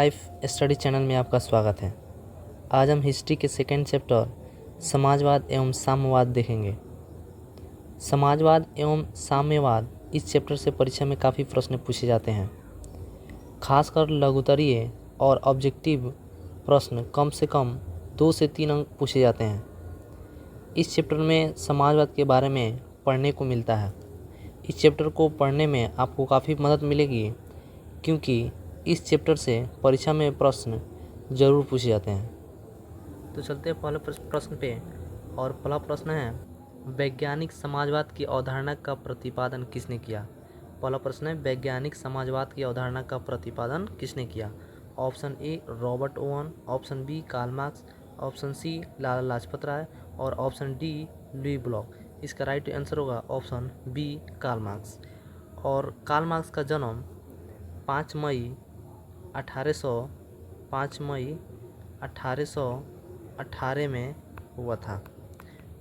Life study channel में आपका स्वागत है। आज हम हिस्ट्री के सेकेंड चैप्टर समाजवाद एवं साम्यवाद देखेंगे। समाजवाद एवं साम्यवाद इस चैप्टर से परीक्षा में काफ़ी प्रश्न पूछे जाते हैं। खासकर लघुत्तरीय और ऑब्जेक्टिव प्रश्न कम से कम 2 से 3 अंक पूछे जाते हैं। इस चैप्टर में समाजवाद के बारे में पढ़ने को मिलता है। इस चैप्टर को पढ़ने में आपको काफ़ी मदद मिलेगी, क्योंकि इस चैप्टर से परीक्षा में प्रश्न जरूर पूछे जाते हैं। तो चलते हैं पहले प्रश्न पे। और पहला प्रश्न है, वैज्ञानिक समाजवाद की अवधारणा का प्रतिपादन किसने किया। पहला प्रश्न है, वैज्ञानिक समाजवाद की अवधारणा का प्रतिपादन किसने किया। Option A Robert Owen, option B Karl Marx, option C Lala Lajpat Rai और ऑप्शन डी लुई ब्लॉक। इसका राइट आंसर होगा ऑप्शन बी कार्ल मार्क्स। और कार्ल मार्क्स का जन्म 5 मई 1818 में हुआ था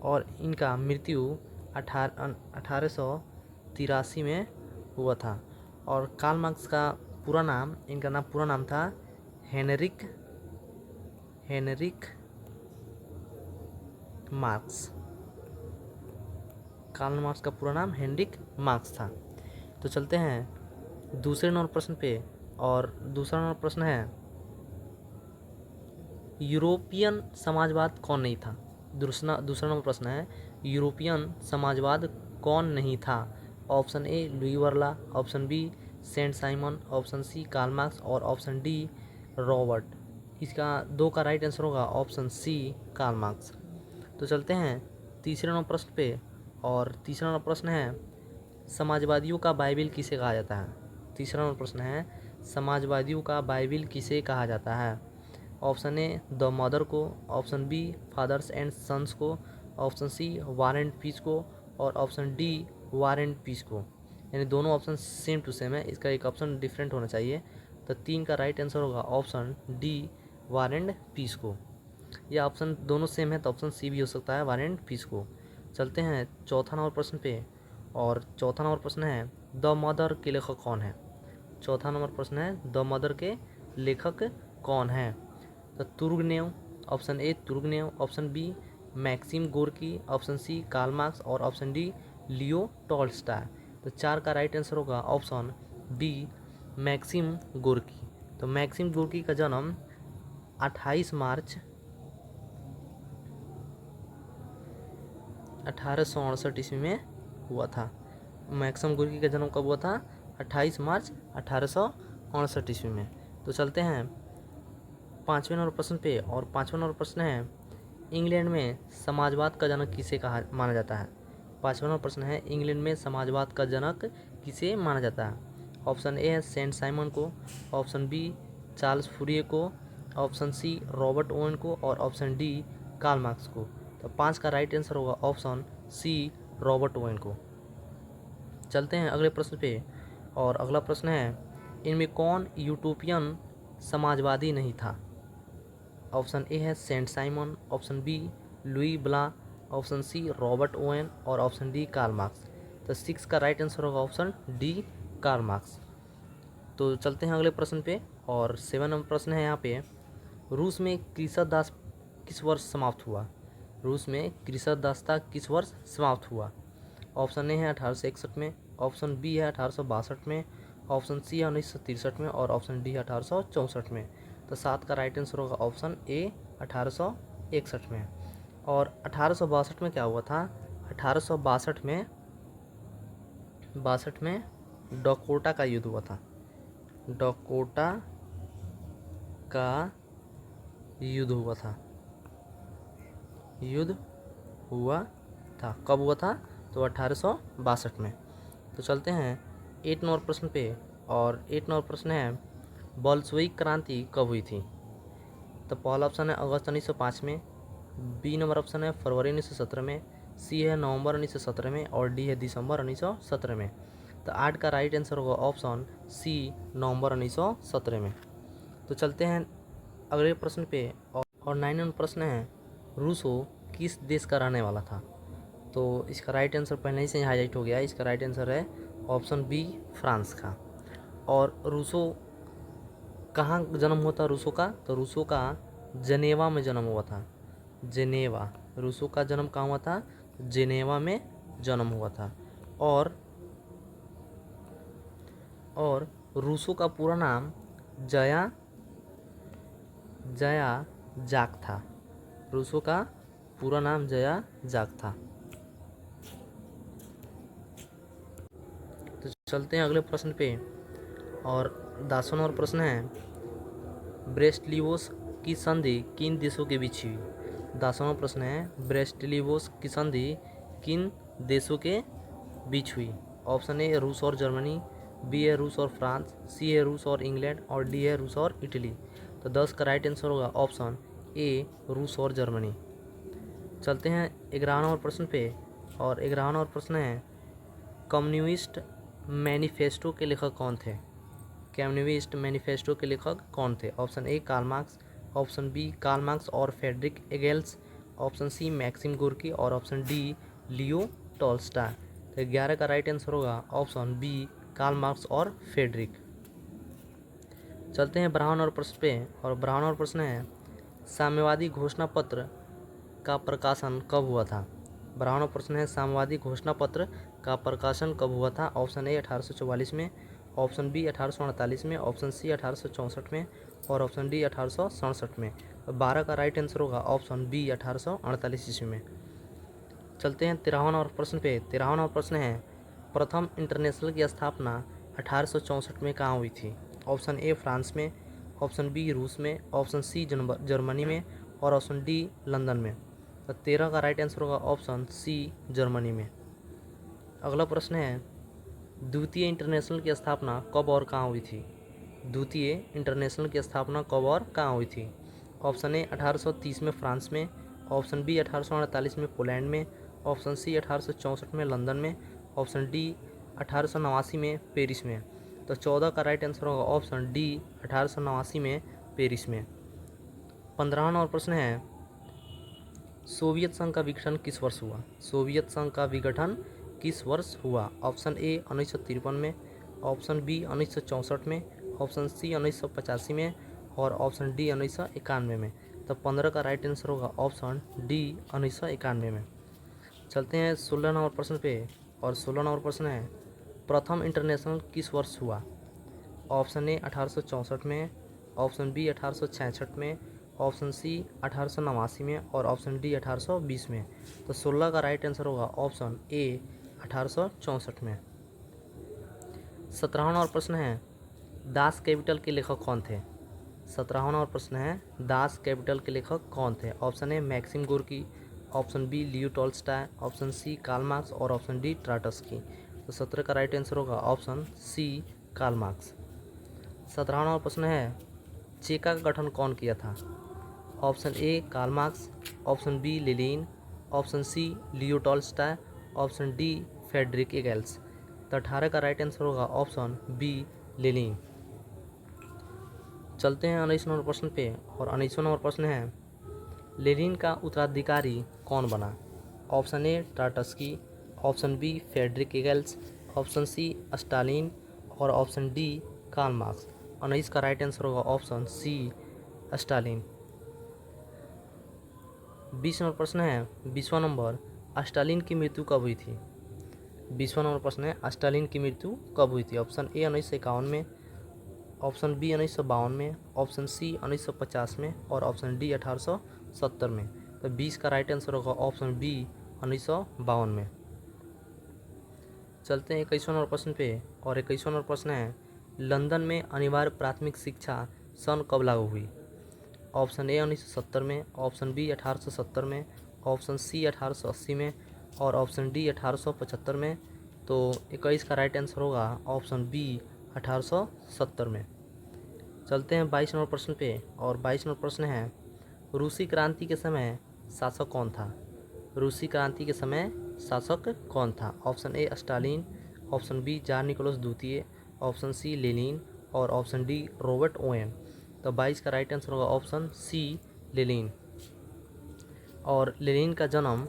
और इनका मृत्यु 1883 में हुआ था। और कार्ल मार्क्स का इनका पूरा नाम था हेनरिक मार्क्स। कार्ल मार्क्स का पूरा नाम हेनरिक मार्क्स था। तो चलते हैं दूसरे नंबर प्रश्न पे। और दूसरा नंबर प्रश्न है, यूरोपियन समाजवाद कौन नहीं था। दूसरा नंबर प्रश्न है, यूरोपियन समाजवाद कौन नहीं था। ऑप्शन ए लुई वर्ला, option B Saint Simon, option C Karl Marx और ऑप्शन डी रॉबर्ट। इसका 2 का राइट आंसर होगा ऑप्शन सी कार्ल मार्क्स। तो चलते हैं तीसरे नंबर प्रश्न पे। और तीसरा नंबर प्रश्न है, समाजवादियों का बाइबिल किसे कहा जाता है। तीसरा नंबर प्रश्न है, समाजवादियों का बाइबिल किसे कहा जाता है। ऑप्शन ए द मदर को, option B fathers and sons को, option C war and peace को और option D war and peace को। यानी दोनों ऑप्शन सेम टू सेम है, इसका एक ऑप्शन डिफरेंट होना चाहिए। तो 3 का राइट आंसर होगा option D war and peace को। यह ऑप्शन दोनों सेम है तो ऑप्शन सी भी हो सकता है वार एंड पीस को। चलते हैं चौथा नंबर प्रश्न पे। और चौथा नंबर प्रश्न है, द मदर के लेखक कौन है। चौथा नंबर प्रश्न है, द मदर के लेखक कौन है। तो Turgenev, option A Turgenev, option B Maxim Gorky, option C Karl Marx और ऑप्शन डी लियो टॉल्स्टॉय। तो 4 का राइट आंसर होगा ऑप्शन बी मैक्सिम गोर्की। तो मैक्सिम गोर्की का जन्म 28 मार्च 1868 ईस्वी में हुआ था। मैक्सिम गोर्की का जन्म कब हुआ था, 28 मार्च 1868 ईस्वी में। तो चलते हैं 5वें नंबर प्रश्न पे। और 5वां नंबर प्रश्न है, इंग्लैंड में समाजवाद का जनक किसे कहा माना जाता है। 5वां नंबर प्रश्न है, इंग्लैंड में समाजवाद का जनक किसे माना जाता है। ऑप्शन ए है सेंट साइमन को, ऑप्शन बी चार्ल्स फूरिये को, ऑप्शन सी रॉबर्ट ओवन को और ऑप्शन डी कार्ल मार्क्स को। तो 5 का राइट आंसर होगा ऑप्शन सी रॉबर्ट ओवन को। चलते हैं अगले प्रश्न पे। और अगला प्रश्न है, इनमें कौन यूटोपियन समाजवादी नहीं था। ऑप्शन ए है Saint Simon, option B Louis Blanc, option C Robert Owen और ऑप्शन डी कार्ल मार्क्स। तो 6 का राइट आंसर होगा ऑप्शन डी कार्ल मार्क्स। तो चलते हैं अगले प्रश्न पे। और 7 नंबर प्रश्न है यहाँ पे, रूस में कृषक दास किस वर्ष समाप्त हुआ। रूस में कृषक दासता किस वर्ष समाप्त हुआ। ऑप्शन ए है 1861 में, ऑप्शन बी है 1862 में, ऑप्शन सी है 1963 में और ऑप्शन डी है 1864 में। तो 7 का राइट आंसर होगा ऑप्शन ए 1861 में। और 1862 में क्या हुआ था, 1862 में डकोटा का युद्ध हुआ था। डकोटा का युद्ध हुआ था। कब हुआ था, तो 1862 में। तो चलते हैं 8 नंबर प्रश्न पे। और 8 नंबर प्रश्न है, बोल्शेविक क्रांति कब हुई थी। तो पहला ऑप्शन है अगस्त 1905 में, बी नंबर ऑप्शन है फरवरी 1917 में, सी है नवंबर 1917 में और डी है दिसंबर 1917 में। तो 8 का राइट आंसर होगा ऑप्शन सी नवंबर 1917 में। तो चलते हैं अगले प्रश्न पे। और 9 नंबर प्रश्न है, रूसो किस देश का रहने वाला था। तो इसका राइट आंसर पहले ही से हाईलाइट हो गया है। इसका राइट आंसर है ऑप्शन बी फ्रांस का। और रूसो कहाँ जन्म हुआ था रूसो का? तो रूसो का जनेवा में जन्म हुआ था। जेनेवा, रूसो का जन्म कहाँ हुआ था? जेनेवा में जन्म हुआ था। और रूसो का पूरा नाम जया जाक था। रूसो का पूरा नाम जया जाक था। तो चलते हैं अगले प्रश्न पे। और 10वां नंबर प्रश्न है, ब्रेस्टलिवोस की संधि किन देशों के बीच हुई? 10वां प्रश्न है, ब्रेस्टलिवोस की संधि किन देशों के बीच हुई? ऑप्शन ए रूस और जर्मनी, बी है रूस और फ्रांस, सी है रूस और इंग्लैंड और डी है रूस और इटली। तो 10 का राइट आंसर होगा ऑप्शन ए रूस और जर्मनी। चलते हैं 11वां नंबर प्रश्न पे। और 11वां नंबर प्रश्न है, कम्युनिस्ट मैनिफेस्टो के लेखक कौन थे? कम्युनिस्ट मैनिफेस्टो के लेखक कौन थे? Option A Karl Marx, option B Karl Marx और Friedrich Engels, option C Maxim Gorky और ऑप्शन डी लियो टॉल्स्टॉय। तो 11 का राइट आंसर होगा ऑप्शन बी कार्ल मार्क्स और फ्रेडरिक। चलते हैं 12वां नंबर प्रश्न पे। और 12वां नंबर प्रश्न है, साम्यवादी घोषणा पत्र का प्रकाशन कब हुआ था? 12वां नंबर प्रश्न है, साम्यवादी घोषणा पत्र का प्रकाशन कब हुआ था? ऑप्शन ए 1844 में, ऑप्शन बी 1848 में, ऑप्शन सी 1864 में और ऑप्शन डी 1867 में। 12 का राइट आंसर होगा ऑप्शन बी 1848 ईस्वी में। चलते हैं 13वां नंबर प्रश्न पे। 13वां नंबर प्रश्न है, प्रथम इंटरनेशनल की स्थापना 1864 में कहाँ हुई थी? ऑप्शन ए फ्रांस में, ऑप्शन बी रूस में, ऑप्शन सी जर्मनी में और ऑप्शन डी लंदन में। तो 13 का राइट आंसर होगा ऑप्शन सी जर्मनी में। अगला प्रश्न है, द्वितीय इंटरनेशनल की स्थापना कब और कहाँ हुई थी? द्वितीय इंटरनेशनल की स्थापना कब और कहाँ हुई थी? ऑप्शन ए 1830 में फ्रांस में, ऑप्शन बी 1848 में पोलैंड में, ऑप्शन सी 1864 में लंदन में, ऑप्शन डी 1889 में पेरिस में। तो 14 का राइट आंसर होगा ऑप्शन डी 1889 में पेरिस में। 15वां नंबर प्रश्न है, सोवियत संघ का विघटन किस वर्ष हुआ? सोवियत संघ का विघटन किस वर्ष हुआ? ऑप्शन ए 1953 में, ऑप्शन बी 1964 में, ऑप्शन सी 1985 में और ऑप्शन डी 1991 में। तो 15 का राइट आंसर होगा ऑप्शन डी 1991 में। चलते हैं 16 नंबर प्रश्न पे। और 16 नंबर प्रश्न है, प्रथम इंटरनेशनल किस वर्ष हुआ? ऑप्शन ए 1864 में, ऑप्शन बी 1866 में, ऑप्शन सी 1889 में और ऑप्शन डी 1820 में। तो 16 का राइट आंसर होगा ऑप्शन ए 1864 में। 17वां नंबर प्रश्न है, दास कैपिटल के लेखक कौन थे? 17वां नंबर प्रश्न है, दास कैपिटल के लेखक कौन थे? Option A Maxim Gorky, option B Leo Tolstoy, option C Karl Marx और ऑप्शन डी ट्राटस्की। तो 17 का राइट आंसर होगा ऑप्शन सी कार्ल मार्क्स। 17वां नंबर प्रश्न है, चेका का गठन कौन किया था? Option A Karl Marx, option B Lenin, option C Leo Tolstoy, option D Friedrich Engels. तो 18 का राइट आंसर होगा ऑप्शन बी लेनिन। चलते हैं 19 नंबर प्रश्न पे। और 19वां नंबर प्रश्न है, लेनिन का उत्तराधिकारी कौन बना? Option A Trotsky, option B Friedrich Engels, option C Stalin और ऑप्शन डी कार्ल मार्क्स। 19 का राइट आंसर होगा ऑप्शन सी स्टालिन। 20 नंबर प्रश्न है, 20वां नंबर, स्टालिन की मृत्यु कब हुई थी? 20वां नंबर प्रश्न है, स्टालिन की मृत्यु कब हुई थी? ऑप्शन ए 1951 में, ऑप्शन बी 1952 में, ऑप्शन सी 1950 में और ऑप्शन डी 1870 में। तो 20 का राइट आंसर होगा ऑप्शन बी 1952 में। चलते हैं 21वां नंबर प्रश्न पे। और 21वां नंबर प्रश्न है, लंदन में अनिवार्य प्राथमिक शिक्षा सन कब लागू हुई? ऑप्शन ए 1970 में, ऑप्शन बी 1870 में, ऑप्शन सी 1880 में और ऑप्शन डी 1875 में। तो 21 का राइट आंसर होगा ऑप्शन बी 1870 में। चलते हैं 22 नंबर प्रश्न पे। और 22 नंबर प्रश्न है, रूसी क्रांति के समय शासक कौन था? रूसी क्रांति के समय शासक कौन था? Option A Stalin, option B tsar Nicholas द्वितीय, ऑप्शन सी लेनिन और ऑप्शन डी रॉबर्ट ओवेन। तो 22 का राइट आंसर होगा ऑप्शन सी लेनिन। और लेनिन का जन्म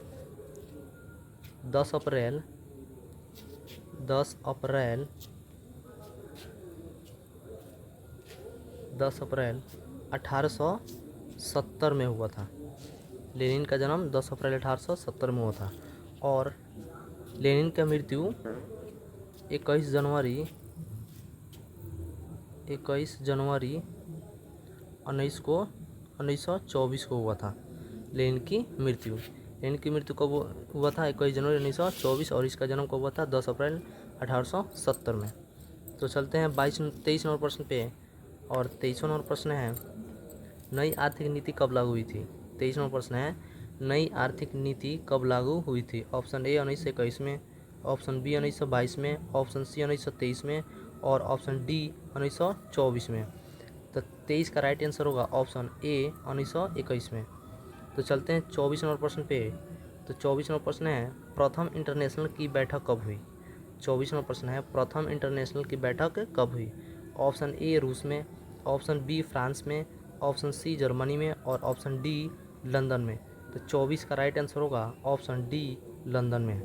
10 अप्रैल 10 अप्रैल 10 अप्रैल 1870 में हुआ था। लेनिन का जन्म 10 अप्रैल 1870 में हुआ था और लेनिन का मृत्यु 21 जनवरी 1924 को हुआ था। लेनिन की मृत्यु कब हुआ था? 21 जनवरी 1924 और इसका जन्म कब हुआ था? 10 अप्रैल 1870 में। तो चलते हैं 23 नंबर प्रश्न पे और 23वां नंबर प्रश्न है नई आर्थिक नीति कब लागू हुई थी? 23वां नंबर प्रश्न है नई आर्थिक नीति कब लागू हुई थी? ऑप्शन ए 1921 में, ऑप्शन बी 1922 में, ऑप्शन सी 1923 में और ऑप्शन डी 1924 में। तो 23 का राइट आंसर होगा ऑप्शन ए 1921 में। तो चलते हैं 24 नंबर प्रश्न पे। तो 24 नंबर प्रश्न है प्रथम इंटरनेशनल की बैठक कब हुई? 24 नंबर प्रश्न है प्रथम इंटरनेशनल की बैठक कब हुई? ऑप्शन ए रूस में, ऑप्शन बी फ्रांस में, ऑप्शन सी जर्मनी में और ऑप्शन डी लंदन में। तो 24 का राइट आंसर होगा ऑप्शन डी लंदन में।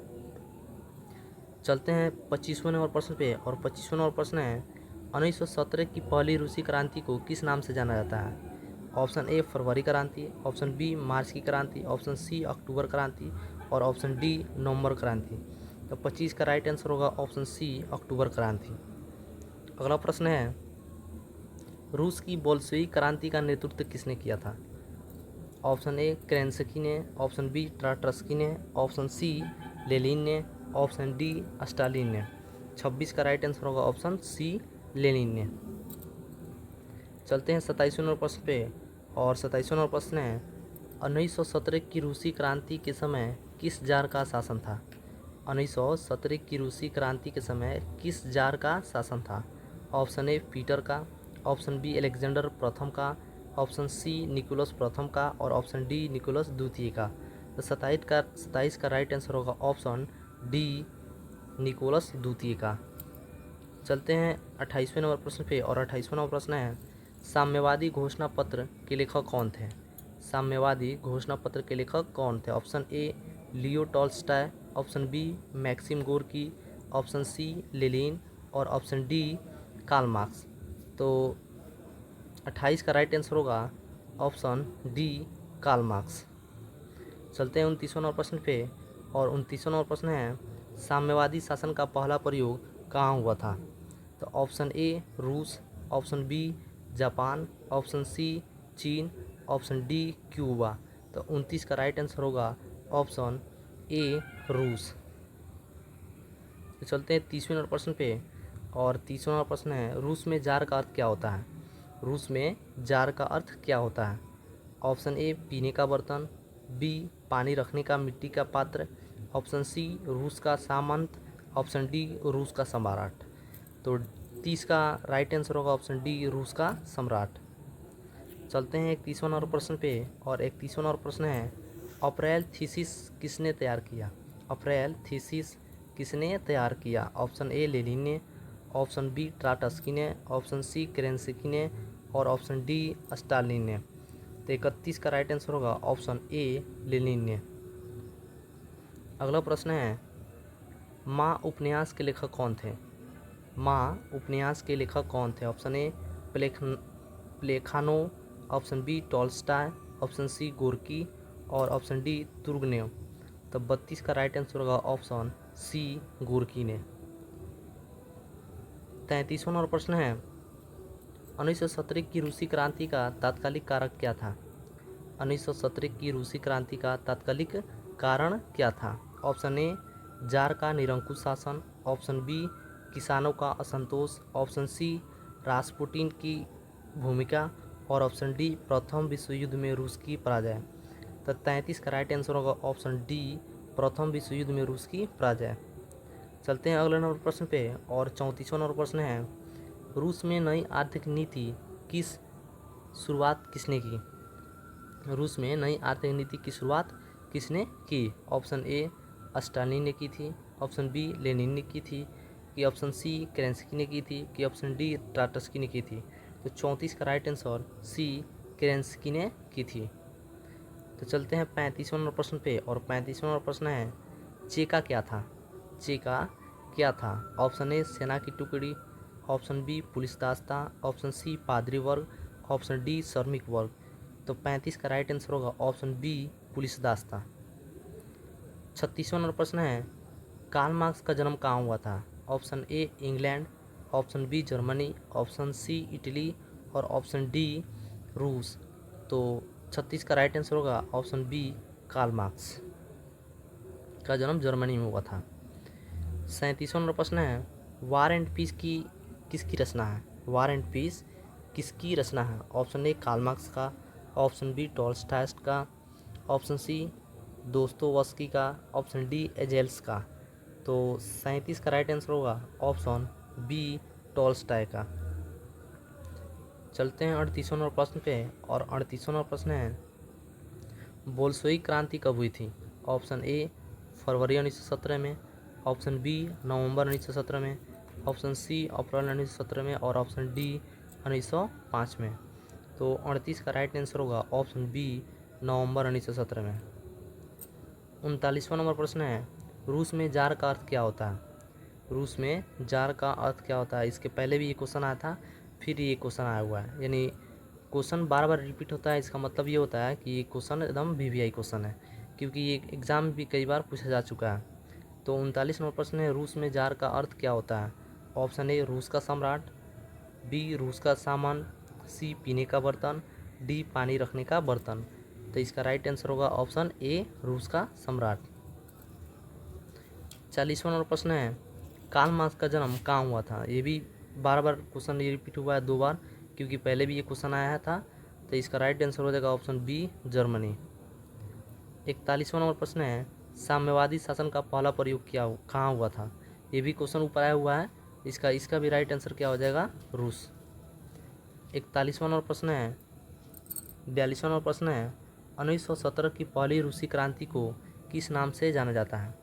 चलते हैं 25वें नंबर प्रश्न पे और 25वां नंबर प्रश्न है 1917 की पहली रूसी क्रांति को किस नाम से जाना जाता है? ऑप्शन ए फरवरी क्रांति, ऑप्शन बी मार्च की क्रांति, ऑप्शन सी अक्टूबर क्रांति और ऑप्शन डी नवंबर क्रांति। तो 25 का राइट आंसर होगा ऑप्शन सी अक्टूबर क्रांति। अगला प्रश्न है रूस की बोल्शेविक क्रांति का नेतृत्व किसने किया था? ऑप्शन ए केरेंस्की ने, ऑप्शन बी ट्राटस्की ने, ऑप्शन सी लेनिन ने, ऑप्शन डी स्टालिन ने। 26 का राइट आंसर होगा ऑप्शन सी लेनिन ने। चलते हैं 27वें नंबर प्रश्न पे और 27वां नंबर प्रश्न है 1917 की रूसी क्रांति के समय किस जार का शासन था? 1917 की रूसी क्रांति के समय किस जार का शासन था? ऑप्शन ए पीटर का, ऑप्शन बी अलेक्जेंडर प्रथम का, ऑप्शन सी निकोलस प्रथम का और ऑप्शन डी निकोलस द्वितीय का। तो 27 का राइट आंसर होगा ऑप्शन डी निकोलस द्वितीय का। चलते हैं 28वें नंबर प्रश्न पे और 28वां नंबर प्रश्न है साम्यवादी घोषणा पत्र के लेखक कौन थे? साम्यवादी घोषणा पत्र के लेखक कौन थे? Option A Leo Tolstoy, option B Maxim Gorky, option C Lenin और ऑप्शन डी कार्ल मार्क्स। तो 28 का राइट आंसर होगा ऑप्शन डी कार्ल मार्क्स। चलते हैं 29वां नंबर प्रश्न पे और 29वां नंबर प्रश्न है साम्यवादी शासन का पहला प्रयोग कहाँ हुआ था? तो ऑप्शन ए रूस, option B Japan, option C चीन, ऑप्शन डी क्यूबा। तो 29 का राइट आंसर होगा ऑप्शन ए रूस। तो चलते हैं 30वें नंबर प्रश्न पे और 30वां नंबर प्रश्न है रूस में जार का अर्थ क्या होता है? रूस में जार का अर्थ क्या होता है? ऑप्शन ए पीने का बर्तन, बी पानी रखने का मिट्टी का पात्र, ऑप्शन सी रूस का सामंत, ऑप्शन डी रूस का सम्राट। तो 30 का राइट आंसर होगा ऑप्शन डी रूस का सम्राट। चलते हैं 31वां नंबर प्रश्न पे और 31वां नंबर प्रश्न है अप्रैल थीसिस किसने तैयार किया? अप्रैल थीसिस किसने तैयार किया? ऑप्शन ए लेनिन ने, ऑप्शन बी ट्राटस्की ने, ऑप्शन सी केरेंस्की ने और ऑप्शन डी स्टालिन ने। तो 31 का राइट आंसर होगा ऑप्शन ए लेनिन ने। अगला प्रश्न है माँ उपन्यास के लेखक कौन थे? माँ उपन्यास के लेखक कौन थे? Option A Plekhanov, option B Tolstoy, option C Gorky और ऑप्शन डी तुर्गनेव। तो 32 का राइट आंसर होगा ऑप्शन सी गोर्की ने। 33वां नंबर प्रश्न है 1917 की रूसी क्रांति का तात्कालिक कारक क्या था? 1917 की रूसी क्रांति का तात्कालिक कारण क्या था? ऑप्शन ए जार का निरंकुश शासन, ऑप्शन बी किसानों का असंतोष, ऑप्शन सी रास्पुटिन की भूमिका और ऑप्शन डी प्रथम विश्व युद्ध में रूस की पराजय। तो 33 का राइट आंसर होगा ऑप्शन डी प्रथम विश्व युद्ध में रूस की पराजय। चलते हैं अगले नंबर प्रश्न पे और 34वां नंबर प्रश्न है रूस में नई आर्थिक नीति की शुरुआत किसने की? रूस में नई आर्थिक नीति की शुरुआत किसने की? ऑप्शन ए स्टालिन ने की थी, ऑप्शन बी लेनिन ने की थी कि ऑप्शन सी केरेंस्की ने की थी कि ऑप्शन डी ट्राटस्की ने की थी। तो 34 का राइट आंसर सी केरेंस्की ने की थी। तो चलते हैं 35वां नंबर प्रश्न पे और 35वां नंबर प्रश्न है चेका क्या था? चेका क्या था? ऑप्शन ए सेना की टुकड़ी, ऑप्शन बी पुलिस दास्ता, ऑप्शन सी पादरी वर्ग, ऑप्शन डी श्रमिक वर्ग। तो 35 का राइट आंसर होगा ऑप्शन बी पुलिस दास्ता। 36वां नंबर प्रश्न है कार्ल मार्क्स का जन्म कहाँ हुआ था? Option A England, option B Germany, option C Italy और ऑप्शन डी रूस। तो 36 का राइट आंसर होगा ऑप्शन बी कार्ल मार्क्स का जन्म जर्मनी में हुआ था। 37वां नंबर प्रश्न है वार एंड पीस की किसकी रचना है? वार एंड पीस किसकी रचना है? ऑप्शन ए कार्ल मार्क्स का, ऑप्शन बी टॉल्स्टॉय का, ऑप्शन सी दोस्तोवस्की का, ऑप्शन डी एजेल्स का। तो 37 का राइट आंसर होगा ऑप्शन बी टॉल्स्टॉय का। चलते हैं 38वां नंबर प्रश्न पे और 38वां नंबर प्रश्न है बोल्शेविक क्रांति कब हुई थी? ऑप्शन ए फरवरी 1917 में, ऑप्शन बी नवंबर 1917 में, ऑप्शन सी अप्रैल 1917 में और ऑप्शन डी 1905 में। तो 38 का राइट आंसर होगा ऑप्शन बी नवंबर 1917 में। 39वां नंबर प्रश्न है रूस में जार का अर्थ क्या होता है? रूस में जार का अर्थ क्या होता है? इसके पहले भी ये क्वेश्चन आया था, फिर ये क्वेश्चन आया हुआ है, यानी क्वेश्चन बार बार रिपीट होता है। इसका मतलब ये होता है कि ये क्वेश्चन एकदम वीवीआई क्वेश्चन है, क्योंकि ये एग्ज़ाम भी कई बार पूछा जा चुका है। तो 39 नंबर प्रश्न है रूस में जार का अर्थ क्या होता है? ऑप्शन ए रूस का सम्राट, बी रूस का सामान, सी पीने का बर्तन, डी पानी रखने का बर्तन। तो इसका राइट आंसर होगा ऑप्शन ए रूस का सम्राट। 40वां नंबर प्रश्न है कार्ल मार्क्स का जन्म कहाँ हुआ था? ये भी बार बार क्वेश्चन ये रिपीट हुआ है 2 बार, क्योंकि पहले भी ये क्वेश्चन आया था। तो इसका राइट आंसर हो जाएगा ऑप्शन बी जर्मनी। 41वां नंबर प्रश्न है साम्यवादी शासन का पहला प्रयोग कहाँ हुआ था? ये भी क्वेश्चन ऊपर आया हुआ है, इसका भी राइट आंसर क्या हो जाएगा? रूस। 41वां नंबर प्रश्न है 42वां नंबर प्रश्न है 1917 की पहली रूसी क्रांति को किस नाम से जाना जाता है?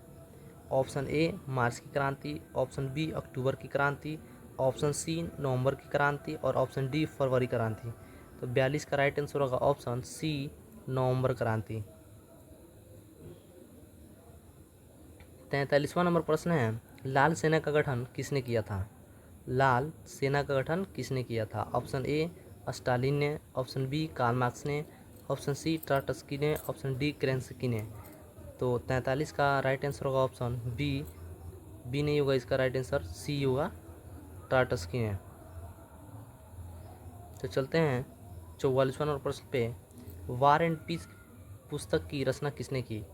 ऑप्शन ए मार्च की क्रांति, ऑप्शन बी अक्टूबर की क्रांति, ऑप्शन सी नवंबर की क्रांति और ऑप्शन डी फरवरी क्रांति। तो 42 का राइट आंसर होगा ऑप्शन सी नवंबर क्रांति। 43वां नंबर प्रश्न है लाल सेना का गठन किसने किया था? लाल सेना का गठन किसने किया था? ऑप्शन ए स्टालिन ने, ऑप्शन बी कार्ल मार्क्स ने, ऑप्शन सी ट्राटस्की ने, ऑप्शन डी केरेंस्की ने। तो 43 का राइट आंसर होगा ऑप्शन बी नहीं होगा, इसका राइट आंसर सी होगा, ट्राटस्की ने। तो चलते हैं 44वां नंबर प्रश्न पे वार एंड पीस पुस्तक की रचना किसने की?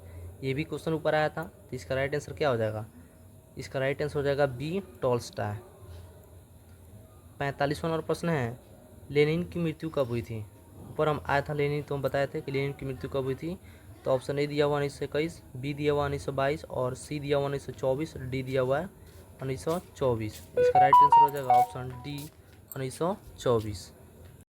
ये भी क्वेश्चन ऊपर आया था, तो इसका राइट आंसर क्या हो जाएगा? इसका राइट आंसर हो जाएगा बी टॉल्स्टॉय। 45वां नंबर प्रश्न है लेनिन की मृत्यु कब हुई थी? ऊपर हम आया था लेनिन, तो हम बताए थे कि लेनिन की मृत्यु कब हुई थी। तो ऑप्शन ए दिया हुआ 1921, बी दिया हुआ 1922 और सी दिया हुआ 1924, डी दिया हुआ है 1924। इसका राइट आंसर हो जाएगा ऑप्शन डी 1924।